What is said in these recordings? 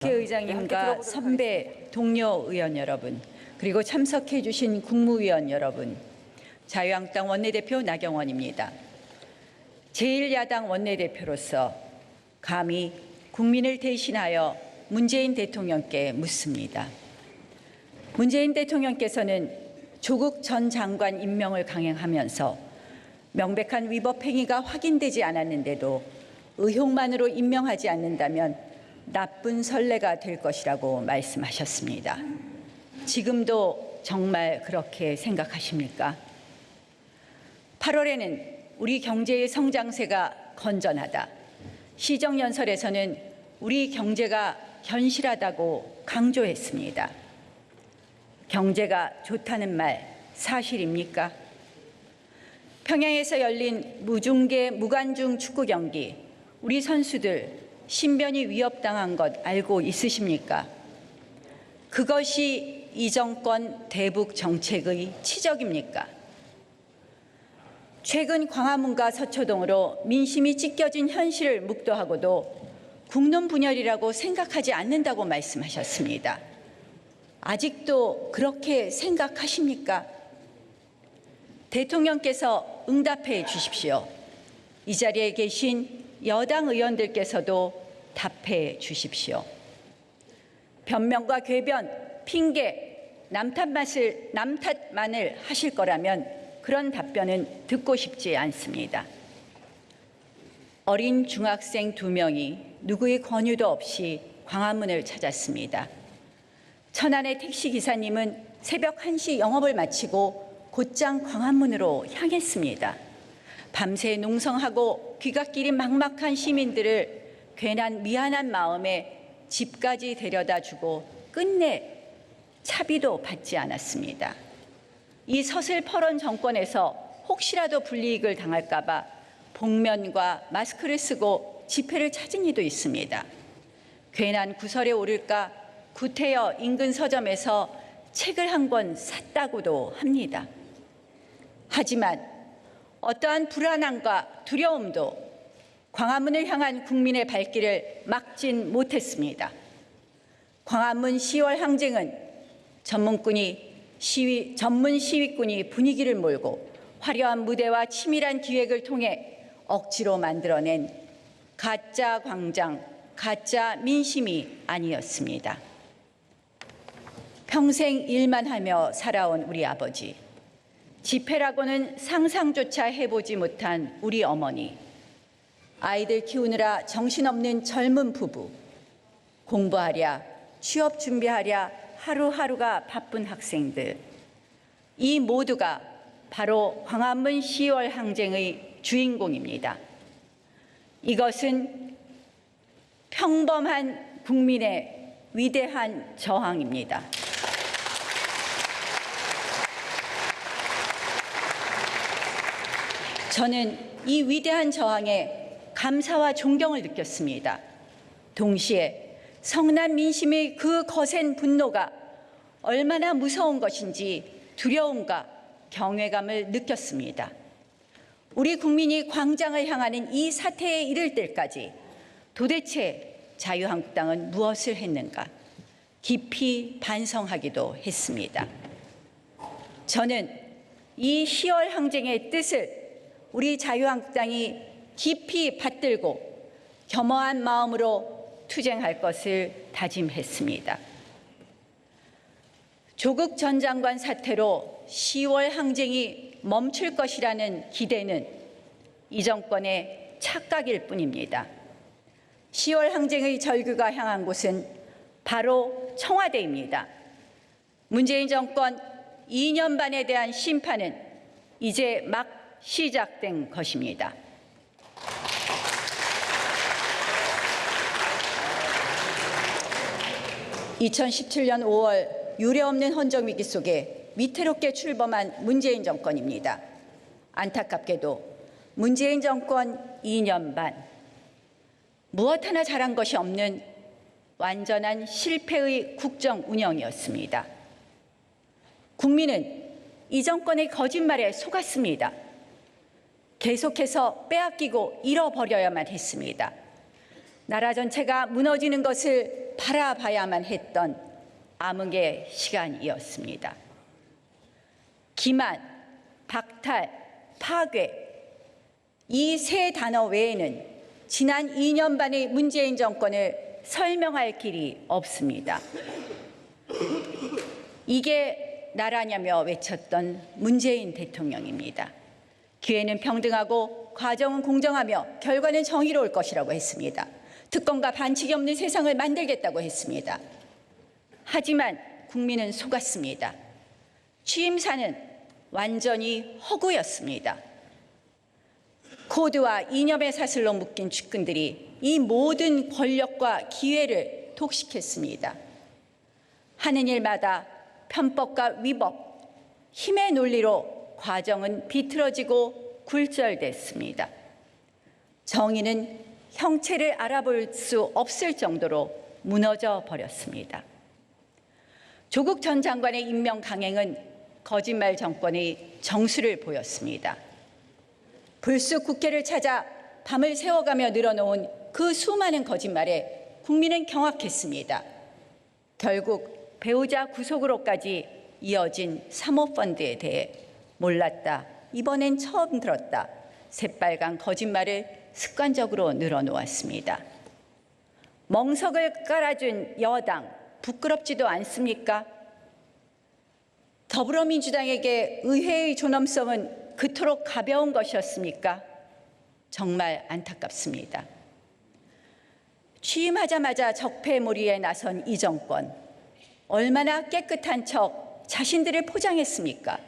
국회의장님과 선배 동료 의원 여러분, 그리고 참석해 주신 국무위원 여러분, 자유한국당 원내대표 나경원입니다. 제1야당 원내대표로서 감히 국민을 대신하여 문재인 대통령께 묻습니다. 문재인 대통령께서는 조국 전 장관 임명을 강행하면서 명백한 위법 행위가 확인되지 않았는데도 의혹만으로 임명하지 않는다면 나쁜 선례가 될 것이라고 말씀하셨습니다. 지금도 정말 그렇게 생각하십니까? 8월에는 우리 경제의 성장세가 건전하다. 시정연설에서는 우리 경제가 현실하다고 강조했습니다. 경제가 좋다는 말 사실입니까? 평양에서 열린 무중계 무관중 축구 경기, 우리 선수들 신변이 위협당한 것 알고 있으십니까? 그것이 이 정권 대북 정책의 치적입니까? 최근 광화문과 서초동으로 민심이 찢겨진 현실을 묵도하고도 국론 분열이라고 생각하지 않는다고 말씀하셨습니다. 아직도 그렇게 생각하십니까? 대통령께서 응답해 주십시오. 이 자리에 계신 여당 의원들께서도 답해 주십시오. 변명과 궤변, 핑계, 남탓만을 하실 거라면 그런 답변은 듣고 싶지 않습니다. 어린 중학생 2명이 누구의 권유도 없이 광화문을 찾았습니다. 천안의 택시기사님은 새벽 1시 영업을 마치고 곧장 광화문으로 향했습니다. 밤새 농성하고 귀갓길이 막막한 시민들을 괜한 미안한 마음에 집까지 데려다주고 끝내 차비도 받지 않았습니다. 이 서슬퍼런 정권에서 혹시라도 불이익을 당할까 봐 복면과 마스크를 쓰고 집회를 찾은 이도 있습니다. 괜한 구설에 오를까 구태여 인근 서점에서 책을 한 권 샀다고도 합니다. 하지만 어떠한 불안함과 두려움도 광화문을 향한 국민의 발길을 막진 못했습니다. 광화문 10월 항쟁은 전문 시위꾼이 분위기를 몰고 화려한 무대와 치밀한 기획을 통해 억지로 만들어낸 가짜 광장, 가짜 민심이 아니었습니다. 평생 일만 하며 살아온 우리 아버지, 집회라고는 상상조차 해보지 못한 우리 어머니, 아이들 키우느라 정신없는 젊은 부부, 공부하랴, 취업 준비하랴 하루하루가 바쁜 학생들, 이 모두가 바로 광화문 10월 항쟁의 주인공입니다. 이것은 평범한 국민의 위대한 저항입니다. 저는 이 위대한 저항에 감사와 존경을 느꼈습니다. 동시에 성난 민심의 그 거센 분노가 얼마나 무서운 것인지 두려움과 경외감을 느꼈습니다. 우리 국민이 광장을 향하는 이 사태에 이를 때까지 도대체 자유한국당은 무엇을 했는가 깊이 반성하기도 했습니다. 저는 이 10월 항쟁의 뜻을 우리 자유한국당이 깊이 받들고 겸허한 마음으로 투쟁할 것을 다짐했습니다. 조국 전 장관 사태로 10월 항쟁이 멈출 것이라는 기대는 이 정권의 착각일 뿐입니다. 10월 항쟁의 절규가 향한 곳은 바로 청와대입니다. 문재인 정권 2년 반에 대한 심판은 이제 막 시작된 것입니다. (2017년 5월) 유례없는 헌정위기 속에 위태롭게 출범한 문재인 정권입니다. 안타깝게도 문재인 정권 2년 반, 무엇 하나 잘한 것이 없는 완전한 실패의 국정 운영이었습니다. 국민은 이 정권의 거짓말에 속았습니다. 계속해서 빼앗기고 잃어버려야만 했습니다. 나라 전체가 무너지는 것을 바라봐야만 했던 암흑의 시간이었습니다. 기만, 박탈, 파괴, 이 세 단어 외에는 지난 2년 반의 문재인 정권을 설명할 길이 없습니다. 이게 나라냐며 외쳤던 문재인 대통령입니다. 기회는 평등하고 과정은 공정하며 결과는 정의로울 것이라고 했습니다. 특권과 반칙이 없는 세상을 만들겠다고 했습니다. 하지만 국민은 속았습니다. 취임사는 완전히 허구였습니다. 코드와 이념의 사슬로 묶인 측근들이 이 모든 권력과 기회를 독식했습니다. 하는 일마다 편법과 위법, 힘의 논리로 과정은 비틀어지고 굴절됐습니다. 정의는 형체를 알아볼 수 없을 정도로 무너져 버렸습니다. 조국 전 장관의 임명 강행은 거짓말 정권의 정수를 보였습니다. 불쑥 국회를 찾아 밤을 새워가며 늘어놓은 그 수많은 거짓말에 국민은 경악했습니다. 결국 배우자 구속으로까지 이어진 사모펀드에 대해 몰랐다, 이번엔 처음 들었다, 새빨간 거짓말을 습관적으로 늘어놓았습니다. 멍석을 깔아준 여당, 부끄럽지도 않습니까? 더불어민주당에게 의회의 존엄성은 그토록 가벼운 것이었습니까? 정말 안타깝습니다. 취임하자마자 적폐몰이에 나선 이 정권, 얼마나 깨끗한 척 자신들을 포장했습니까?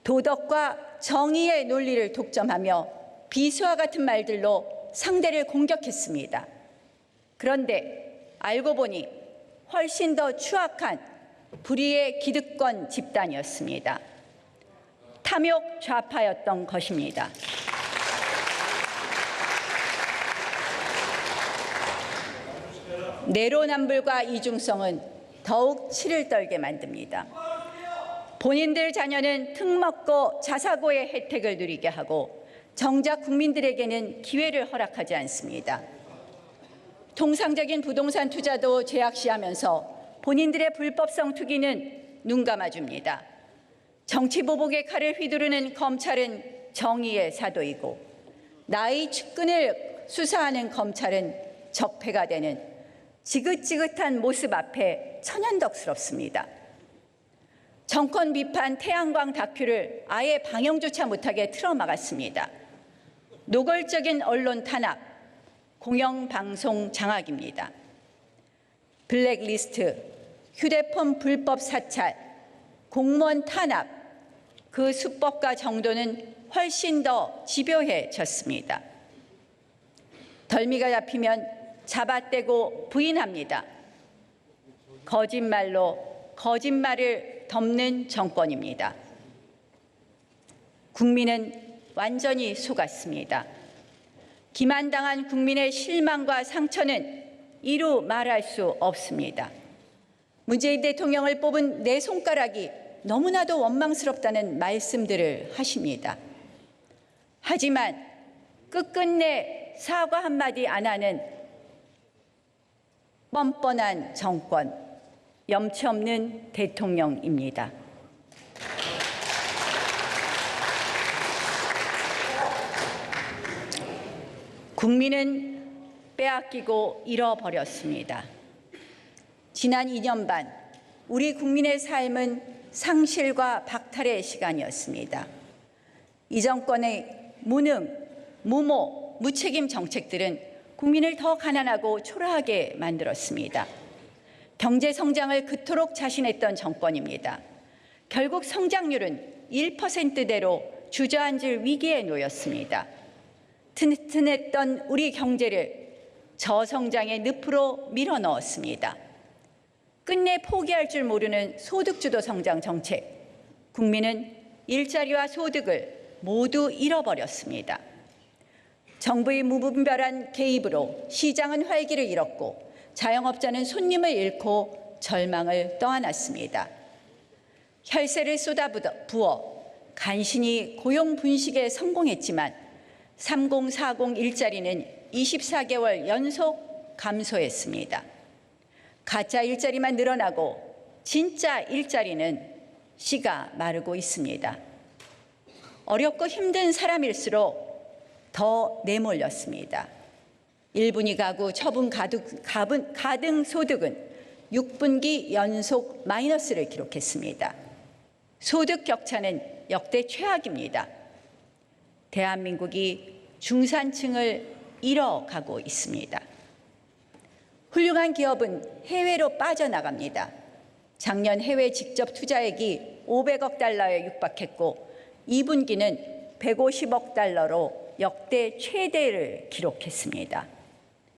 도덕과 정의의 논리를 독점하며 비수와 같은 말들로 상대를 공격했습니다. 그런데 알고 보니 훨씬 더 추악한 불의의 기득권 집단이었습니다. 탐욕 좌파였던 것입니다. 내로남불과 이중성은 더욱 치를 떨게 만듭니다. 본인들 자녀는 특먹고 자사고의 혜택을 누리게 하고 정작 국민들에게는 기회를 허락하지 않습니다. 통상적인 부동산 투자도 제약시하면서 본인들의 불법성 투기는 눈 감아줍니다. 정치 보복의 칼을 휘두르는 검찰은 정의의 사도이고 나의 측근을 수사하는 검찰은 적폐가 되는 지긋지긋한 모습 앞에 천연덕스럽습니다. 정권 비판 태양광 다큐를 아예 방영조차 못하게 틀어막았습니다. 노골적인 언론 탄압, 공영방송 장악입니다. 블랙리스트, 휴대폰 불법 사찰, 공무원 탄압, 그 수법과 정도는 훨씬 더 집요해졌습니다. 덜미가 잡히면 잡아떼고 부인합니다. 거짓말로 거짓말을 덮는 정권입니다. 국민은 완전히 속았습니다. 기만당한 국민의 실망과 상처는 이루 말할 수 없습니다. 문재인 대통령을 뽑은 내 손가락이 너무나도 원망스럽다는 말씀들을 하십니다. 하지만 끝끝내 사과 한마디 안 하는 뻔뻔한 정권, 염치 없는 대통령입니다. 국민은 빼앗기고 잃어버렸습니다. 지난 2년 반 우리 국민의 삶은 상실과 박탈의 시간이었습니다. 이 정권의 무능, 무모, 무책임 정책들은 국민을 더 가난하고 초라하게 만들었습니다. 경제 성장을 그토록 자신했던 정권입니다. 결국 성장률은 1%대로 주저앉을 위기에 놓였습니다. 튼튼했던 우리 경제를 저성장의 늪으로 밀어넣었습니다. 끝내 포기할 줄 모르는 소득주도 성장 정책, 국민은 일자리와 소득을 모두 잃어버렸습니다. 정부의 무분별한 개입으로 시장은 활기를 잃었고 자영업자는 손님을 잃고 절망을 떠안았습니다. 혈세를 쏟아부어 간신히 고용 분식에 성공했지만 3040 일자리는 24개월 연속 감소했습니다. 가짜 일자리만 늘어나고 진짜 일자리는 씨가 마르고 있습니다. 어렵고 힘든 사람일수록 더 내몰렸습니다. 1분위 가구 처분 가등 소득은 6분기 연속 마이너스를 기록했습니다. 소득 격차는 역대 최악입니다. 대한민국이 중산층을 잃어가고 있습니다. 훌륭한 기업은 해외로 빠져나갑니다. 작년 해외 직접 투자액이 500억 달러에 육박했고 2분기는 150억 달러로 역대 최대를 기록했습니다.